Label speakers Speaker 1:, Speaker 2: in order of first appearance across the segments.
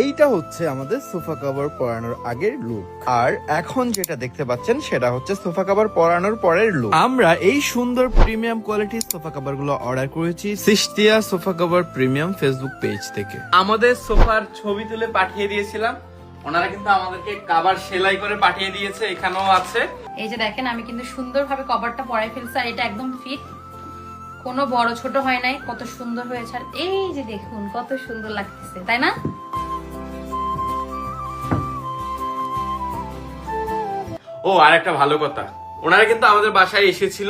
Speaker 1: এইটা হচ্ছে আমাদের সোফা কভার পরানোর আগের লুক, আর এখন যেটা দেখতে পাচ্ছেন সেটা হচ্ছে সোফা কভার পরানোর পরের লুক। আমরা এই সুন্দর প্রিমিয়াম কোয়ালিটির সোফা কভার গুলো অর্ডার করেছি সিস্তিয়া sofa cover premium Facebook page থেকে।
Speaker 2: আমাদের সোফার ছবি তুলে পাঠিয়ে দিয়েছিলাম, ওনারা কিন্তু আমাদেরকে কভার সেলাই করে পাঠিয়ে দিয়েছে, এখানেও আছে।
Speaker 3: এই যে দেখেন আমি কিন্তু সুন্দরভাবে কভারটা পরাই ফেলছি, আর এটা একদম ফিট, কোনো বড় ছোট হয় নাই, কত সুন্দর হয়েছে। আর এই যে দেখুন কত সুন্দর লাগতেছে, তাই না?
Speaker 2: ও আর একটা ভালো কথা, ওনারা কিন্তু আমাদের বাসায় এসেছিল,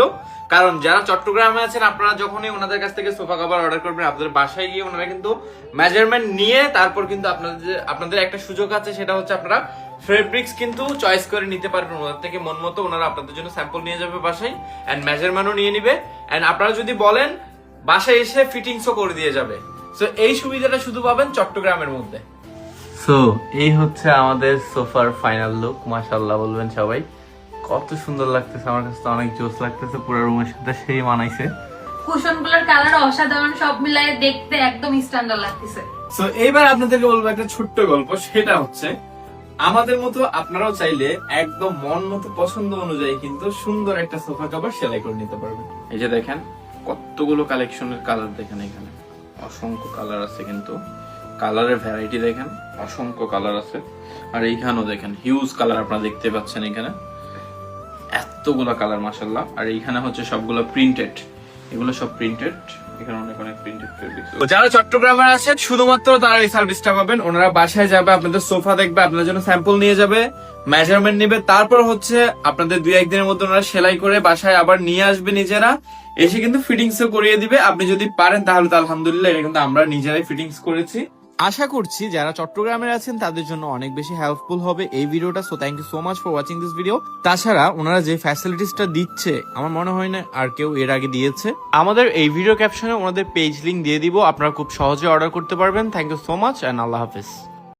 Speaker 2: কারণ যারা চট্টগ্রামে আছেন আপনারা যখনই ওনাদের কাছ থেকে সোফা কভার অর্ডার করবেন আপনাদের বাসায় গিয়ে ওনারা কিন্তু মেজারমেন্ট নিয়ে তারপর কিন্তু আপনাদের একটা সুযোগ আছে, সেটা হচ্ছে আপনারা ফেব্রিক্স কিন্তু চয়েস করে নিতে পারবেন ওনাদের থেকে মন মতো। ওনারা আপনাদের জন্য স্যাম্পল নিয়ে যাবে বাসায়, এন্ড মেজারমেন্টও নিয়ে নিবে, এন্ড আপনারা যদি বলেন বাসায় এসে ফিটিংসও করে দিয়ে যাবে। সো এই সুবিধাটা শুধু পাবেন চট্টগ্রামের মধ্যে। সো এই হচ্ছে আমাদের সোফার ফাইনাল লুক। মাশাআল্লাহ বলবেন সবাই, কত সুন্দর লাগতেছে, আমার কাছে তো অনেক জোস লাগতেছে, পুরো রুমের সাথে সেই মানাইছে।
Speaker 3: কুশনগুলোর কালার অসাধারণ, সব মিলায়ে দেখতে একদম স্ট্যান্ডার্ড লাগতেছে।
Speaker 2: সো এইবার আপনাদেরকে বলবো একটা ছোট্ট গল্প, সেটা হচ্ছে আমাদের মতো আপনারাও চাইলে একদম মন মতো পছন্দ অনুযায়ী কিন্তু সুন্দর একটা সোফা কভার সেলাই করে নিতে পারবেন। এই যে দেখেন কতগুলো কালেকশনের কালার দেখেন, এখানে অসংখ্য কালার আছে, কিন্তু কালারের ভ্যারাইটি দেখেন, অসংখ্য কালার আছে। আর এইখানেও দেখেন হিউজ কালার আপনারা দেখতে পাচ্ছেন, এখানে এতগুলো কালার মাশাআল্লাহ। আর এইখানে হচ্ছে সবগুলো প্রিন্টেড, এগুলো সব প্রিন্টেড, এখানে অনেক অনেক প্রিন্টেড ফেব্রিক্স। যারা চট্টগ্রামে আছেন শুধুমাত্র তারা এই সার্ভিসটা পাবেন। ওনারা বাসায় যাবে, আপনাদের সোফা দেখবে, আপনাদের জন্য স্যাম্পল নিয়ে যাবে, মেজারমেন্ট নেবে, তারপর হচ্ছে আপনাদের 2-1 দিনের মধ্যে ওনারা সেলাই করে বাসায় আবার নিয়ে আসবে নিজেরা, এসে কিন্তু ফিটিংসও করিয়ে দিবে। আপনি যদি পারেন তাহলে তো আলহামদুলিল্লাহ, এটা কিন্তু আমরা নিজেরাই ফিটিংস করেছি।
Speaker 1: আশা করছি যারা চট্টগ্রামের আছেন তাদের জন্য অনেক বেশি হেল্পফুল হবে এই ভিডিওটা। So thank you so much for watching this video. তাছাড়া ওনারা যে ফ্যাসিলিটিসটা দিচ্ছে আমার মনে হয় না আর কেউ এর আগে দিয়েছে। আমাদের এই ভিডিও ক্যাপশনে ওনাদের পেজ লিংক দিয়ে দিব, আপনারা খুব সহজে অর্ডার করতে পারবেন। Thank you so much and আল্লাহ হাফেজ।